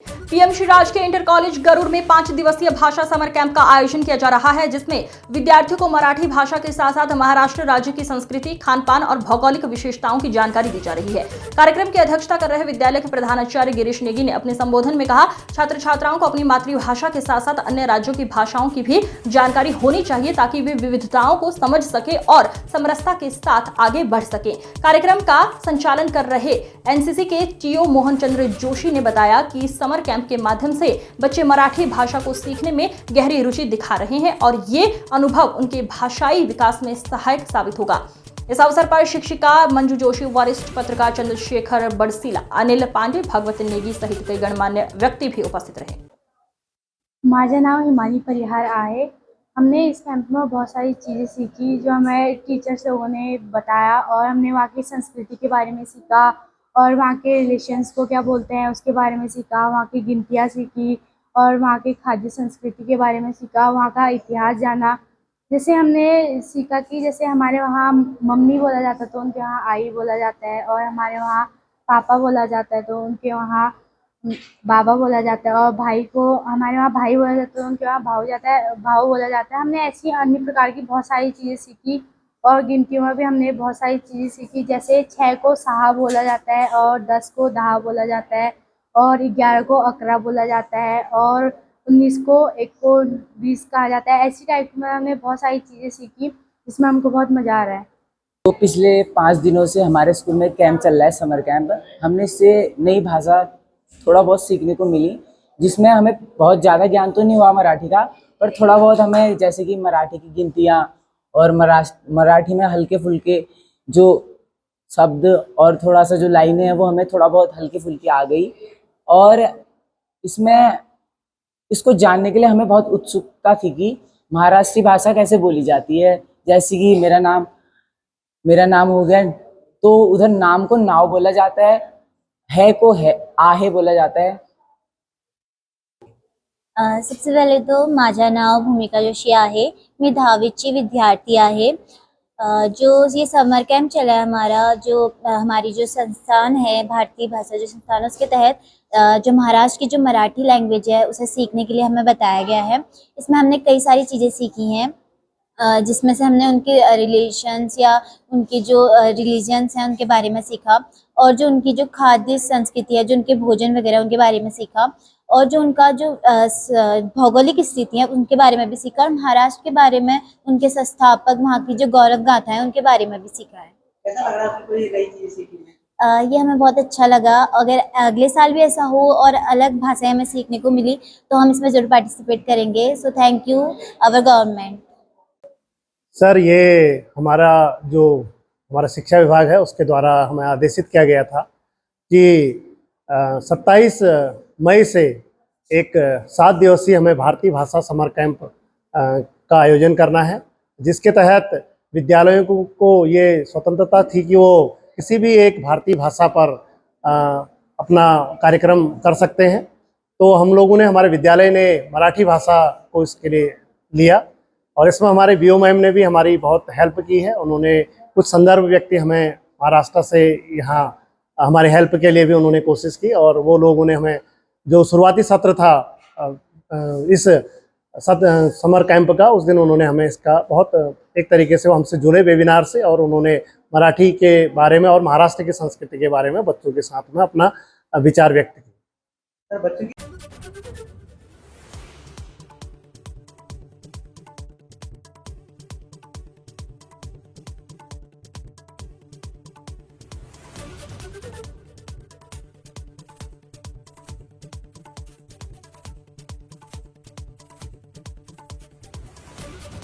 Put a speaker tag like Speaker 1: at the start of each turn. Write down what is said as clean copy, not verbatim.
Speaker 1: PM Shri राजकीय inter college Garuda में 5 दिवसीय भाषा समर कैंप का आयोजन किया जा रहा है, जिसमें विद्यार्थियों को मराठी भाषा के साथ साथ महाराष्ट्र राज्य की संस्कृति, खान पान और भौगोलिक विशेषताओं की जानकारी दी जा रही है। कार्यक्रम की अध्यक्षता कर रहे विद्यालय के प्रधानाचार्य गिरीश नेगी ने अपने संबोधन में कहा, छात्र छात्राओं को अपनी मातृभाषा के साथ साथ अन्य राज्यों की भाषाओं की भी जानकारी होनी चाहिए, ताकि वे विविधताओं को समझ सके और समरसता के साथ आगे बढ़ सके। कार्यक्रम का संचालन कर रहे एनसीसी के टीओ मोहन चंद्र जोशी ने बताया कि समर कैंप के माध्यम से बच्चे मराठी भाषा को सीखने में गहरी रुचि दिखा रहे हैं और ये अनुभव उनके भाषाई विकास में सहायक साबित होगा। इस अवसर पर शिक्षिका मंजू जोशी, वरिष्ठ पत्रकार चंद्रशेखर बड़सीला, अनिल पांडे, भगवत नेगी सहित कई गणमान्य व्यक्ति भी उपस्थित रहे।
Speaker 2: माझे नाव हिमानी परिहार आहे। हमने इस कैंप में बहुत सारी चीज़ें सीखी जो हमें टीचर्स लोगों ने बताया, और हमने वहाँ की संस्कृति के बारे में सीखा और वहाँ के रिलेशंस को क्या बोलते हैं उसके बारे में सीखा, वहाँ की गिनतियाँ सीखी और वहाँ की खाद्य संस्कृति के बारे में सीखा, वहाँ का इतिहास जाना। जैसे हमने सीखा कि जैसे हमारे वहाँ मम्मी बोला जाता है तो उनके वहाँ आई बोला जाता है, और हमारे वहाँ पापा बोला जाता है तो उनके वहाँ बाबा बोला जाता है, और भाई को हमारे वहाँ भाई बोला जाता है तो उनके वहाँ भाऊ बोला जाता है। हमने ऐसी अन्य प्रकार की बहुत सारी चीज़ें सीखी, और गिनतियों में भी हमने बहुत सारी चीज़ें सीखी। जैसे 6 को साहा बोला जाता है, और 10 को दहा बोला जाता है, और 11 को अकरा बोला जाता है, और 19 को 1 को 20 कहा जाता है। ऐसी टाइप में हमने बहुत सारी चीज़ें सीखी, जिसमें हमको बहुत मज़ा आ रहा है।
Speaker 3: तो पिछले 5 दिनों से हमारे स्कूल में कैंप चल रहा है, समर कैंप। हमने इससे नई भाषा थोड़ा बहुत सीखने को मिली, जिसमें हमें बहुत ज़्यादा ज्ञान तो नहीं हुआ मराठी का, पर थोड़ा बहुत हमें जैसे कि मराठी की गिनतियाँ और मराठी में हल्के फुल्के जो शब्द और थोड़ा सा जो लाइनें हैं वो हमें थोड़ा बहुत हल्की फुल्की आ गई। और इसमें इसको जानने के लिए हमें बहुत उत्सुकता थी कि महाराष्ट्री भाषा कैसे बोली जाती है। जैसे कि मेरा नाम हो गया, तो उधर नाम को नाव बोला जाता है को है आहे बोला जाता है।
Speaker 4: सबसे पहले तो माझं नाव भूमिका जोशी आहे, मी 10वीची विद्यार्थी आहे। जो ये समर कैंप चला है हमारा, जो हमारी जो संस्थान है भारतीय भाषा जो संस्थान, उसके तहत जो महाराष्ट्र की जो मराठी लैंग्वेज है उसे सीखने के लिए हमें बताया गया है। इसमें हमने कई सारी चीज़ें सीखी हैं, जिसमें से हमने उनके रिलेशंस या उनके जो रिलीजन्स हैं उनके बारे में सीखा, और जो उनकी जो खाद्य संस्कृति है, जो उनके भोजन वगैरह उनके बारे में सीखा, और जो उनका जो भौगोलिक स्थिति है उनके बारे में भी सीखा, और महाराष्ट्र के बारे में, उनके संस्थापक, वहाँ की जो गौरव गाथा है उनके बारे में भी सीखा है।
Speaker 5: कैसा लग रहा है आपको ये नई चीजें सीखने में?
Speaker 4: ये हमें बहुत अच्छा लगा। अगर अगले साल भी ऐसा हो और अलग भाषाएं हमें सीखने को मिली तो हम इसमें ज़रूर पार्टिसिपेट करेंगे। So thank you our government.
Speaker 6: Sir, ये हमारा शिक्षा विभाग है उसके द्वारा हमें आदेशित किया गया था कि 27 मई से एक 7 दिवसीय हमें भारतीय भाषा समर कैंप का आयोजन करना है, जिसके तहत विद्यालयों को ये स्वतंत्रता थी कि वो किसी भी एक भारतीय भाषा पर अपना कार्यक्रम कर सकते हैं। तो हम लोगों ने, हमारे विद्यालय ने मराठी भाषा को इसके लिए लिया, और इसमें हमारे बीओ मैम ने भी हमारी बहुत हेल्प की है। उन्होंने कुछ संदर्भ व्यक्ति हमें महाराष्ट्र से यहाँ हमारे हेल्प के लिए भी उन्होंने कोशिश की, और वो लोगों ने हमें जो शुरुआती सत्र था इस समर कैंप का, उस दिन उन्होंने हमें इसका बहुत एक तरीके से वो हमसे जुड़े वेबिनार से, और उन्होंने मराठी के बारे में और महाराष्ट्र की संस्कृति के बारे में बच्चों के साथ में अपना विचार व्यक्त किया।
Speaker 5: सर, बच्चों की